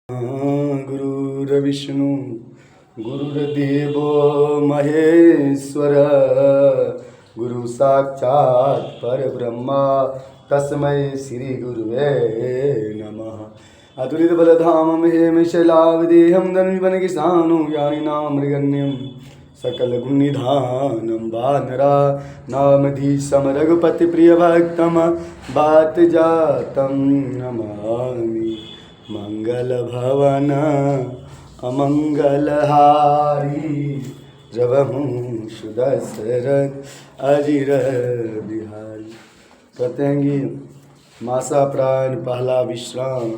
गुरुर्विष्णु गुरुर्देवो महेश्वर गुरु साक्षात् परब्रह्म तस्मै श्री गुरुवे नमः। अतुलित बलधामं हेमशैलावदेहं धनुर्वन किसानो यानिनां मृगण्यं सकल गुणनिधानं वानरा नामधीशं रघुपति प्रिय भक्तं बात जातं नमामि। मंगल भवन अमंगल हारी रवहूँ सुदशरथ अजिर बिहारी। कहते हैं कि मासा प्राण पहला विश्राम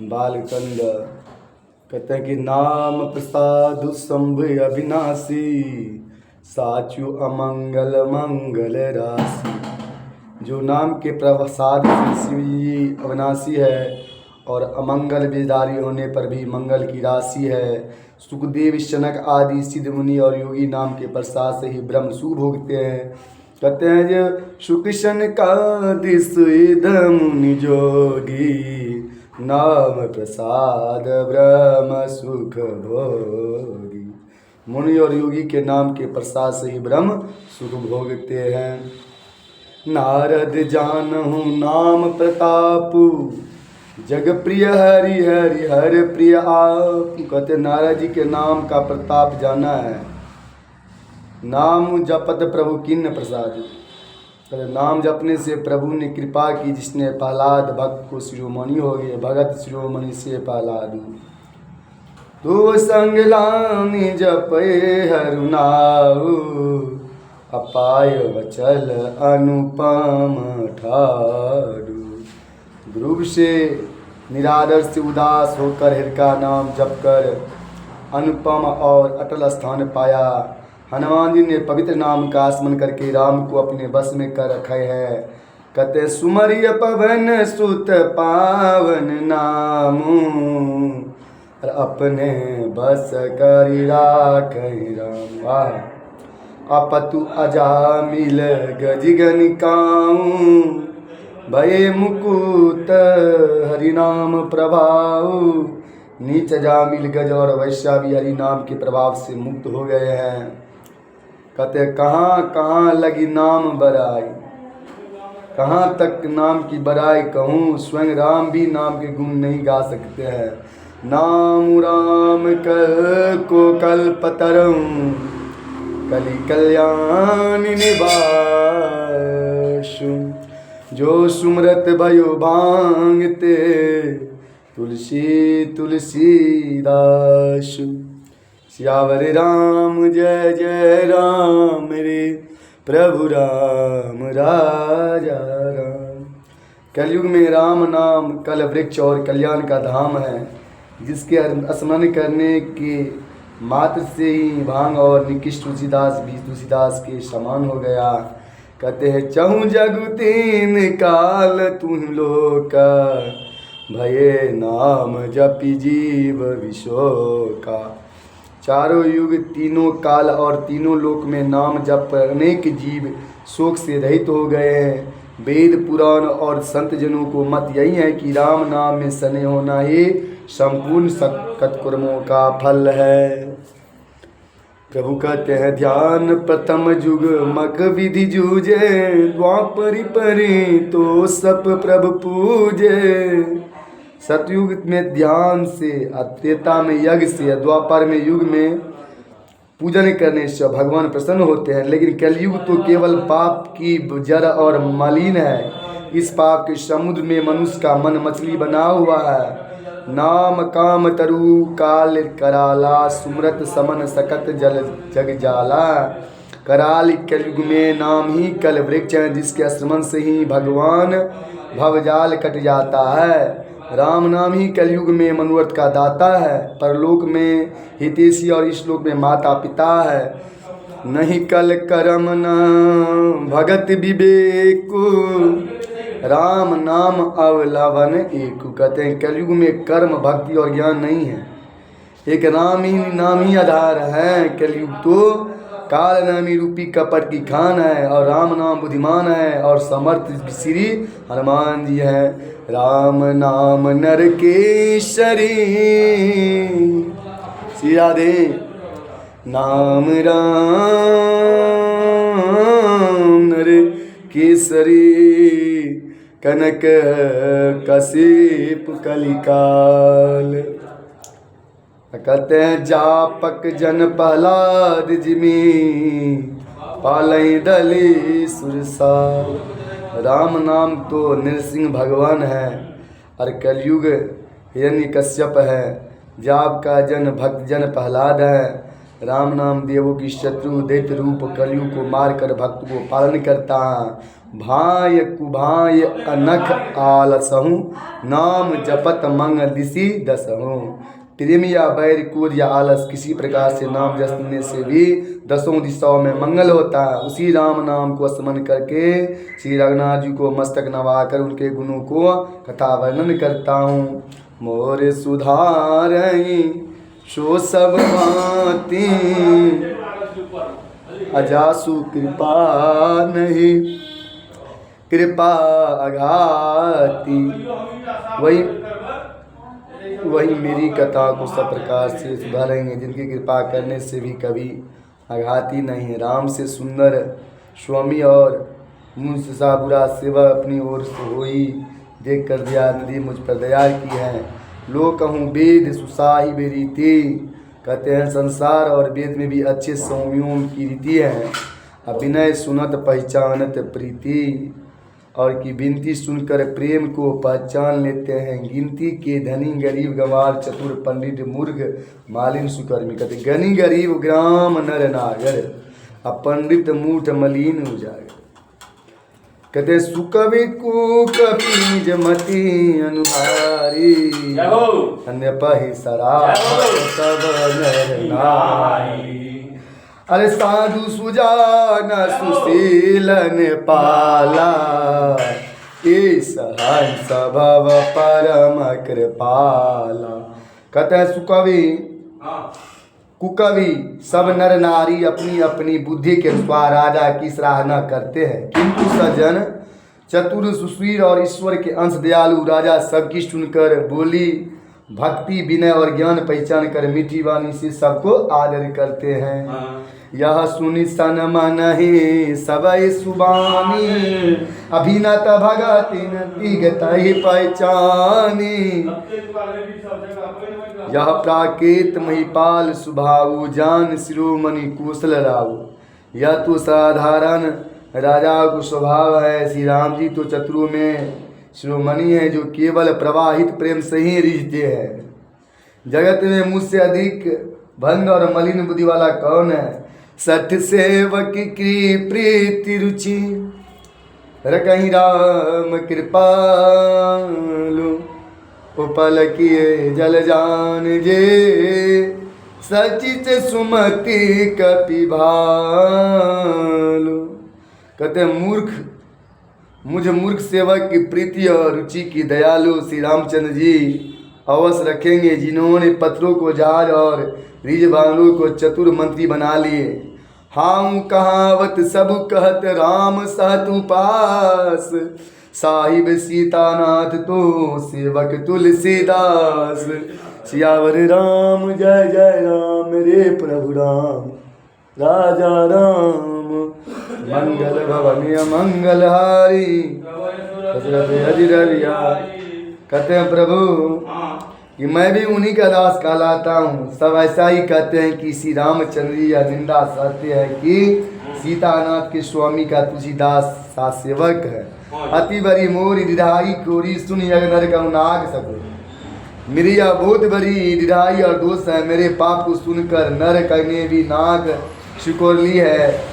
बालकंद। कहते हैं कि नाम प्रसाद शंभ अविनाशी साचु अमंगल मंगल राशि। जो नाम के प्रसाद से शिव जी अविनाशी है और अमंगल बेदारी होने पर भी मंगल की राशि है। सुखदेव शनक आदि सिद्ध मुनि और योगी नाम के प्रसाद से ही ब्रह्म सुख भोगते हैं। कहते हैं जो सुखशन का दिशुद मुनि जोगी नाम प्रसाद ब्रह्म सुख भोगी। मुनि और योगी के नाम के प्रसाद से ही ब्रह्म सुख भोगते हैं। नारद जानहु नाम प्रतापु जग प्रिय हरि हरि हर प्रिय आप। कहते नारद जी के नाम का प्रताप जाना है। नाम जपत प्रभु किन्न प्रसाद। कहते नाम जपने से प्रभु ने कृपा की, जिसने प्रहलाद भक्त को शिरोमणि हो गए। भगत शिरोमणि से प्रहलाद तो संग लानी जपे हरु नाऊ अपाय वचल अनुपम ठारू। ध्रुव से निरादर से उदास होकर हरि का नाम जप कर अनुपम और अटल स्थान पाया। हनुमान जी ने पवित्र नाम का स्मरण करके राम को अपने बस में कर रखे है। कहते सुमरिय पवन सुत पावन नामू और अपने बस करी राखहि राम। अपतु अजामिल गजगनिकाऊं भये मुकुत हरिनाम प्रभाव। नीच जामिल गज और वैश्या भी हरि नाम के प्रभाव से मुक्त हो गए हैं। कहते कहाँ कहाँ लगी नाम बड़ाई, कहाँ तक नाम की बड़ाई कहूँ। स्वयं राम भी नाम के गुण नहीं गा सकते हैं। नाम राम को कल्पतरं कलि कल्याणी निवासु। जो सुमरत भयो भांगते तुलसी तुलसी दासु। सियावर राम जय जय राम रे प्रभु राम राजा राम। कलयुग में राम नाम कल वृक्ष और कल्याण का धाम है, जिसके स्मरण करने के मात्र से ही भांग और निकृष्ट तुलसीदास भी तुलसीदास के समान हो गया। कहते हैं चहु जगु तीन काल तुम लोक भये नाम जपि जीव विशोका। चारों युग तीनों काल और तीनों लोक में नाम जप कर अनेक जीव शोक से रहित हो गए हैं। वेद पुराण और संत जनों को मत यही है कि राम नाम में सने होना ही संपूर्ण सत्कर्मों का फल है। प्रभु कहते हैं ध्यान प्रथम युग मग विधि जूझे द्वापरि परि तो सप प्रभु पूजे। सतयुग में ध्यान से, त्रेता में यज्ञ से, द्वापर में युग में पूजन करने से भगवान प्रसन्न होते हैं। लेकिन कलयुग तो केवल पाप की जड़ और मलिन है। इस पाप के समुद्र में मनुष्य का मन मछली बना हुआ है। नाम काम तरु काल कराला सुमरत समन सकत जल जग जाला। कराल कलयुग में नाम ही कल वृक्ष है, जिसके स्मरण से ही भगवान भवजाल कट जाता है। राम नाम ही कलयुग में मनोरथ का दाता है, परलोक में हितैषी और इस लोक में माता पिता है। नहीं कल करम न भगत विवेकु राम नाम अवलवन एक। कहते हैं कलयुग में कर्म भक्ति और ज्ञान नहीं है, एक नाम ही आधार है। कलयुग तो काल नामी रूपी कपट की खान है, और राम नाम बुद्धिमान है, और समर्थ श्री हनुमान जी है। राम नाम नर केसरी, श्री राधे। नाम राम नर केसरी, कनक कशिप कलिकाल। कहते हैं जापक जन प्रहलाद जिमी, पालई दली सुरसाल। राम नाम तो नरसिंह भगवान है, और कलयुग हिरण्यकश्यप है। जाप का जन भक्त जन प्रहलाद है। राम नाम देवों की शत्रु दैत्य रूप कलयुग को मारकर भक्त को पालन करता है। भाय कुभाय अनख आलसहूँ, नाम जपत मंग दिशि दसहूँ। प्रेम या बैर क्रोध या आलस किसी प्रकार से नाम जपने से भी 10 दिशाओं में मंगल होता है। उसी राम नाम को स्मरण करके श्री रघुनाथ जी को मस्तक नवाकर उनके गुणों को कथा वर्णन करता हूँ। मोर सुधारई सो सब भांति, अजासु कृपा नहीं कृपा अघाती। वही मेरी कथा को सब प्रकार से सुधारेंगे, जिनकी कृपा करने से भी कभी आघाती नहीं है। राम से सुंदर स्वामी और मुझसे सा बुरा सेवा अपनी ओर से होई, देख कर दया नदी मुझ पर दया की है। लो कहूँ वेद सुसाही बेरीति, कहते हैं संसार और वेद में भी अच्छे स्वामियों की रीति है। अभिनय सुनत पहचानत प्रीति, और की विनती सुनकर प्रेम को पहचान लेते हैं। गिनती के धनी गरीब गंवार चतुर पंडित मूर्ख मालिन सुकर्मी। कहते गनी गरीब ग्राम नर नागर, पंडित मूठ मलिन उजागर। कहते सुकवि कुकबीज मति अनुहारी, अन्य पहि सराप सब नर नारी। अरे साधु सुजान सुशीलन पाला, ईस हंस भव परम कृपाला। कहते हैं सुकवि कुकवि सब नर नारी अपनी अपनी बुद्धि के अनुसार राजा की सराहना करते हैं, किंतु सज्जन चतुर सुशील और ईश्वर के अंश दयालु राजा सबकी सुनकर बोली भक्ति विनय और ज्ञान पहचान कर मीठी वाणी से सबको आदर करते हैं। यह सुनि सन मन ही सबई सुबानी, अभिनत भगति नतिगत ही पहचानी। यह प्राकृत महिपाल सुभाऊ, जान शिरोमणि कौशल राऊ। यह तो साधारण राजा को स्वभाव है। श्री राम जी तो चतुरों में शिरोमणि है, जो केवल प्रवाहित प्रेम से ही रिझते हैं। जगत में मुझसे अधिक भंग और मलिन बुद्धि वाला कौन है। सठ सेवक की प्रीति रुचि, रकहीं राम कृपालु। उपल किए जल जान जे, सचित सुमति कपि भालु। कहते मूर्ख मुझ मूर्ख सेवक की प्रीति और रुचि की दयालु श्री रामचंद्र जी अवश्य रखेंगे, जिन्होंने पत्रों को जहाज और रीझबानों को चतुर मंत्री बना लिए। हाँ कहावत सब कहत राम सहत उपास, साहिब सीतानाथ तो सेवक तुलसीदास। सियावर राम जय जय राम रे प्रभु राम, राजा राम मंगल भवन मंगलहारी। कहते हैं प्रभु कि मैं भी उन्हीं का दास कहलाता हूँ। सब ऐसा ही कहते हैं कि श्री रामचंद्र जी यह निंदा सहते हैं कि सीतानाथ के स्वामी का तुलसीदास सा सेवक है। अति बड़ी मोरी रिढ़ाई कोरी सुन नर का नाग सको। मेरी यह बहुत बड़ी रिढ़ाई और दोष है, मेरे पाप को सुनकर नर कने भी नाग शिकोर ली है।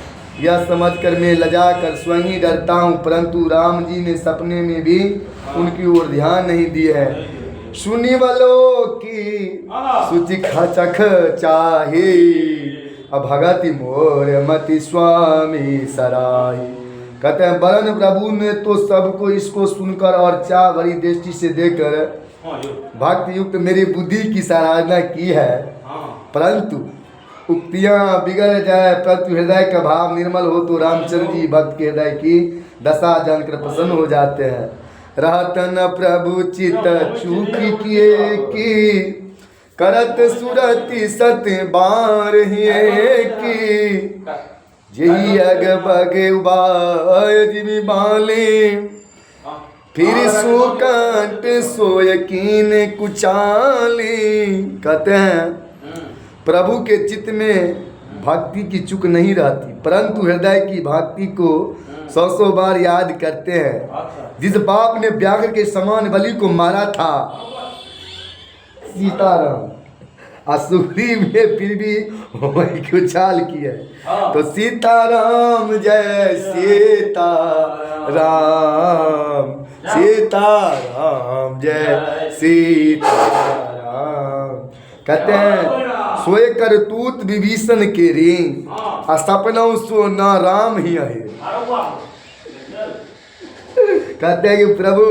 यह समझकर मैं लजा कर स्वयं ही डरता हूँ, परंतु राम जी ने सपने में भी उनकी ओर ध्यान नहीं दिए है। सुनी वालों की सुचि खचख चाहे, भगति मोर मति स्वामी सराही। कहते हैं वरन प्रभु ने तो सबको इसको सुनकर और चाह भरी दृष्टि से देखकर भक्ति युक्त मेरी बुद्धि की सराहना की है, परंतु उक्तियां बिगड़ जाए परंतु हृदय का भाव निर्मल हो तो रामचंद्र जी भक्त के हृदय की दशा जानकर प्रसन्न हो जाते हैं। रहत न प्रभु चित चूक किए की, करत सुरति सत बार की, यही अग बग उबाय जिमि बाले, फिर सुकंठ सो यकीन कुचाली। कहते हैं प्रभु के चित्त में भक्ति की चूक नहीं रहती, परंतु हृदय की भक्ति को 100 बार याद करते हैं। जिस बाप ने व्याघ्र के समान बलि को मारा था, सीताराम, असुरी में फिर भी वही कुचाल की है। तो सीताराम जय सीताराम, सीताराम जय सीताराम। कहते हैं सोए कर तूत विभीषण के रे, सपना सो न राम ही है। कहते हैं कि प्रभु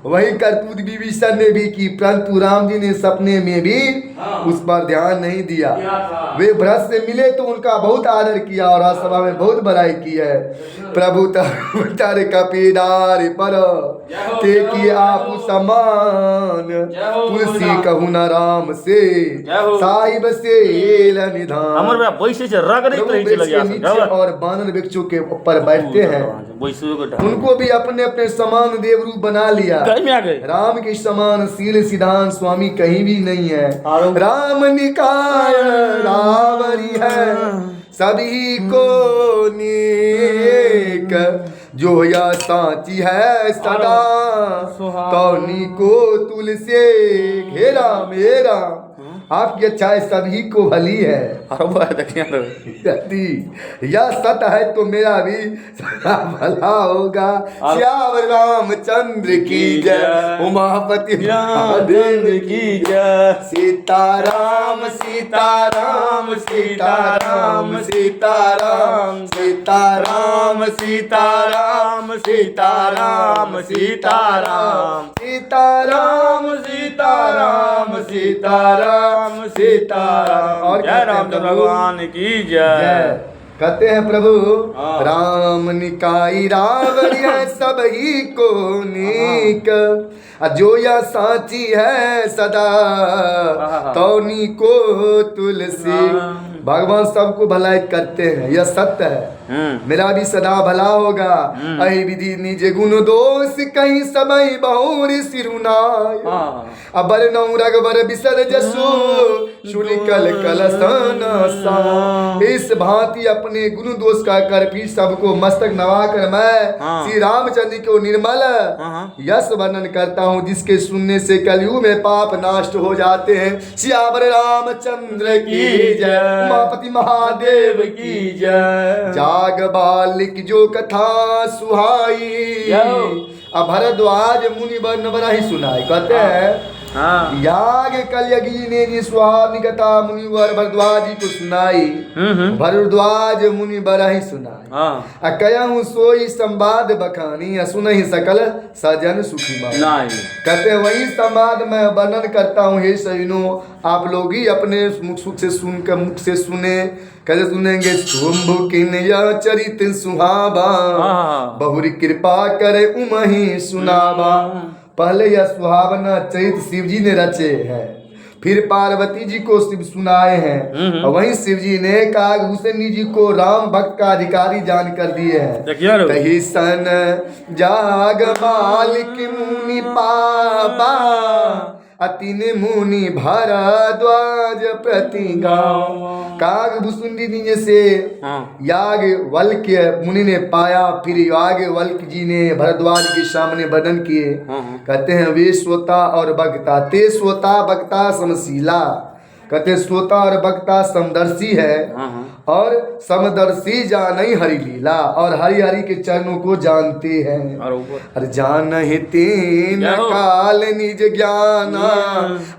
वही करतूत विभीषण ने भी की, परंतु राम जी ने सपने में भी उस पर ध्यान नहीं दिया। वे भरत से मिले तो उनका बहुत आदर किया और सभा में बहुत बड़ाई की है। प्रभु तर कपीदार पर ते की आप समान, तुलसी कहू न राम से साहिब से निधान। और बानर वृक्षों के ऊपर बैठते हैं, उनको भी अपने अपने समान देवरूप बना लिया। राम के समान शील सिद्धांत स्वामी कहीं भी नहीं है। राम निकाय रावरी है सभी को नेक, जो यह साची है सदा तौनी को तुलसी घेरा मेरा। आपकी अच्छाई सभी को भली है, यदि यह सत है तो मेरा भी सदा भला होगा। श्याम रामचंद्र की जय, उमापति महादेव की जय। सीताराम सीताराम सीताराम सीताराम सीताराम सीताराम सीताराम सीताराम सीताराम सीताराम सीताराम सीताराम। और जय रामचंद्र भगवान की जय। कहते हैं प्रभु राम निकाई रावण सब ही को नीक, जो यह साची है सदा तौनी को तुलसी। भगवान सबको भलाई करते हैं, यह सत्य है। मेरा भी सदा भला होगा। अहि विधि निज गुण दोष कहीं समय बहुर सिरुनाय, अबर नौ रघुवर बिसर जसु शुनिकल कलसन सा। इस भांति अपने गुण दोष का कर फिर सबको मस्तक नवाकर मैं श्री रामचंद्र को निर्मल यश वर्णन करता हूँ, जिसके सुनने से कलयुग में पाप नाश हो जाते हैं। श्यावर रामचंद्र की जय, उमापति महादेव की जय। जाग बालिक जो कथा सुहाई, अब भरद्वाज मुनि बन बना ही सुनाई। कहते हैं याग कलयगी ने सुहावनी कथा मुनिवर भरद्वाज जी को सुनाई, भरद्वाज मुनि बड़ा ही सुनाई। कहूँ सोई संवाद बखानी, सुनहि सकल सजन सुखी मान। कहते हैं वही संवाद मैं वर्णन करता हूँ। हे सजनों, आप लोग ही अपने मुख से सुनकर मुख से सुने। कैसे सुनेंगे? शुंभ किन यह चरित सुहावा, बहुरी कृपा करे उमहि सुनावा। पहले यह सुहावना चरित शिव जी ने रचे हैं, फिर पार्वती जी को शिव सुनाए हैं, और वहीं शिव जी ने कागभूषण जी को राम भक्त का अधिकारी जान कर दिए हैं। कही सन जाग बालिक मुनि पापा, अतिन मुनि भरद्वाज प्रति गाँव। कागभूषण जी से याज्ञवल्क्य मुनि ने पाया, फिर याज्ञवल्क्य जी ने भरद्वाज के सामने वर्णन किए। कहते हैं वे श्रोता और वक्ता, ते श्रोता वक्ता समशीला। कहते श्रोता और वक्ता समदर्शी है, और समदर्शी जानई हरि लीला, और हरि हरि के चरणों को जानते हैं। अरे जान ही तीन काल निज ज्ञाना,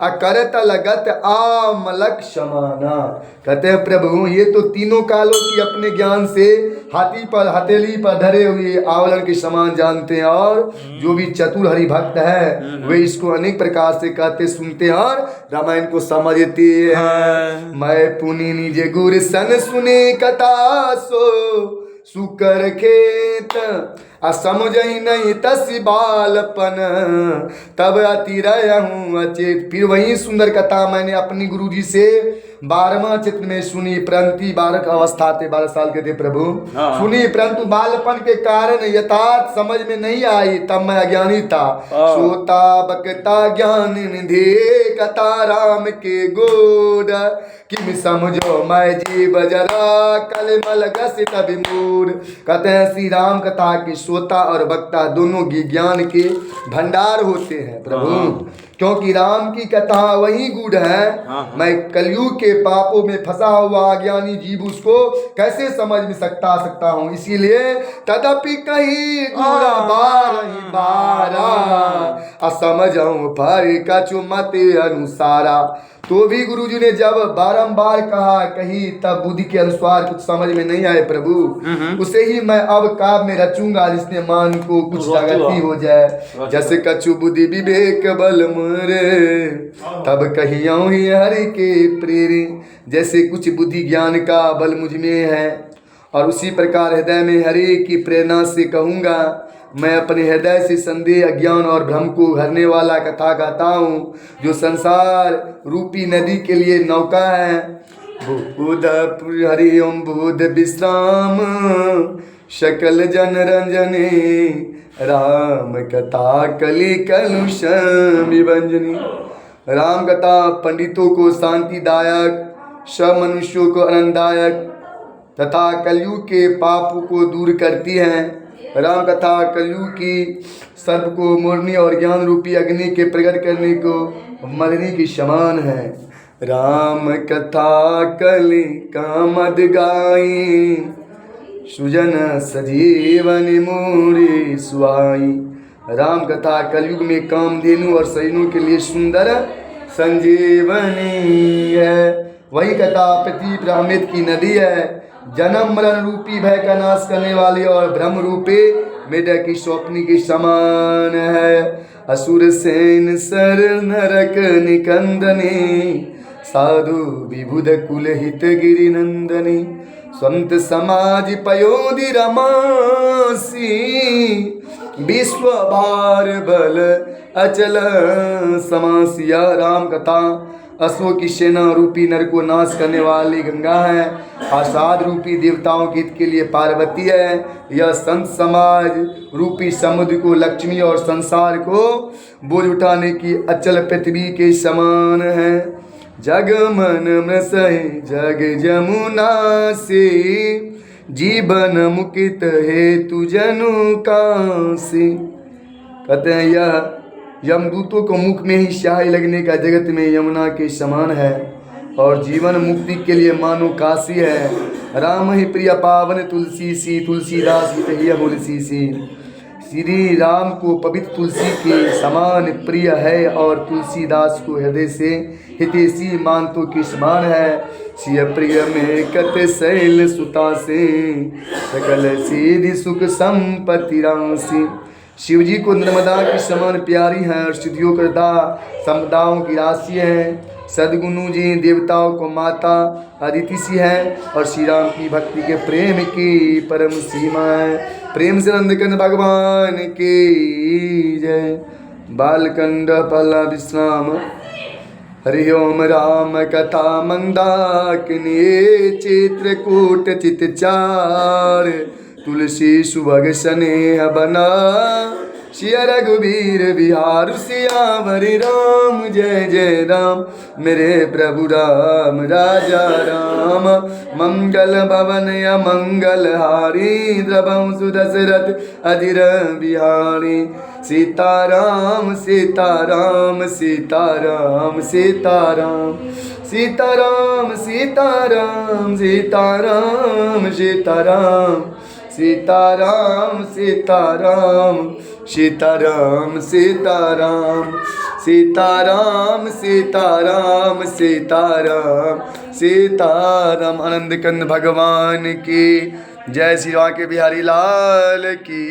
अकरत लगत आमलक समाना। कहते हैं प्रभु ये तो तीनों कालों की अपने ज्ञान से हाथी पर हथेली पर धरे हुए आवरण के समान जानते हैं, और जो भी चतुर हरि भक्त है वे इसको अनेक प्रकार से कहते सुनते हैं और रामायण को समझते है। मैं पुनि निज गुर सन सुने कथा सो सुकर खेत असमझई नहीं तसी बालपन तब अति रहूं अचेत। फिर वही सुंदर कथा मैंने अपनी गुरुजी से 12वां चित्र में सुनी, परंतु बालक अवस्था थे, 12 साल के थे प्रभु, सुनी, परंतु बालपन के कारण यथार्थ समझ में नहीं आई, तब मैं अज्ञानी था। सोता बकता ज्ञान निधे कथा राम के गोड किम समझो मैं जीव जरा कलमल ग्रसित विमूढ़। कहते हैं श्री राम कथा की श्रोता और वक्ता दोनों ज्ञान के भंडार होते हैं प्रभु, क्योंकि राम की कथा वही गुड़ है। मैं कलयुग के पापों में फंसा हुआ अज्ञानी जीव उसको कैसे समझ में सकता हूँ, इसीलिए तदपि कहीं गुड़ा बारा असमझऊं पर कछु मत अनुसारा। तो भी गुरुजी ने जब बारंबार कहा कही तब बुद्धि के अनुसार कुछ समझ में नहीं आए प्रभु, उसे ही मैं अब काव्य में रचूंगा जिसने मान को कुछ जागृति हो जाए। जैसे कछु बुद्धि विवेक बल मरे तब कहियों ही हरि के प्रेरे। जैसे कुछ बुद्धि ज्ञान का बल मुझ में है और उसी प्रकार हृदय में हरि की प्रेरणा से कहूँगा। मैं अपने हृदय से संदेह अज्ञान और भ्रम को हरने वाला कथा कहता हूँ, जो संसार रूपी नदी के लिए नौका है। बुध हरि ओम बुध विश्राम शकल जन रंजने राम कथा कलि कलुष विभंजनी। राम कथा पंडितों को शांतिदायक, सब मनुष्यों को आनंददायक तथा कलयुग के पापों को दूर करती है। राम कथा कलयुग की सर्प को मोरनी और ज्ञान रूपी अग्नि के प्रकट करने को मरनी की समान है। राम कथा कलि कामद गाई सुजन सजीवन मूरी सुहाई। राम कथा कलयुग में कामधेनु और सैनों के लिए सुंदर संजीवनी है। वही कथा पृथ्वी पर अमृत की नदी है, जन्म मरण रूपी भय का नाश करने वाली और ब्रह्म रूपे मेढक की स्वप्नी के समान है। असुर सेन सर नरक निकंदने साधु विबुध कुल हित गिरि नंदनी। संत समाज पयोधि रमासी विश्व भार बल अचल समासिया। राम कथा असुरों की सेना रूपी नर को नाश करने वाली गंगा है, आसाद रूपी देवताओं के हित के लिए पार्वती है। यह संत समाज रूपी समुद्र को लक्ष्मी और संसार को बोझ उठाने की अचल पृथ्वी के समान है। जग मन मृसहि जग जमुना से जीवन मुकित हेतु जनु कासे। कहते हैं यह यमदूतों को मुख में ही स्याही लगने का जगत में यमुना के समान है और जीवन मुक्ति के लिए मानो काशी है। राम ही प्रिय पावन तुलसी सी तुलसीदास तुलसी सी। श्री राम को पवित्र तुलसी के समान प्रिय है और तुलसीदास को हृदय से हितैषी मानतो के समान है। सिय प्रिय में कत शैल सुता से सकल सीधि सुख संपत्ति राशि। शिव जी को नर्मदा की समान प्यारी है और सिद्धियों करता संपदाओं की राशि है। सदगुरु जी देवताओं को माता अदिति सी है और श्री राम की भक्ति के प्रेम की परम सीमा है। प्रेम से नंदकंद भगवान की जय। बालकंड पहला विश्राम। हरि ओम राम कथा मंदाकिनी चित्रकूट चितचार तुलसी सुभग स्नेह बना सिया रघुवीर बिहार सियावरि राम जय जय राम मेरे प्रभु राम राजा राम मंगल भवन मंगल हारी द्रवंसु दशरथ अधीर बिहारी सीताराम सीताराम सीताराम सीताराम सीताराम सीताराम सीताराम सीताराम सीताराम सीताराम सीताराम सीताराम सीताराम सीताराम सीताराम सीताराम। आनंद कंद भगवान की जय। श्री राम के बिहारी लाल की।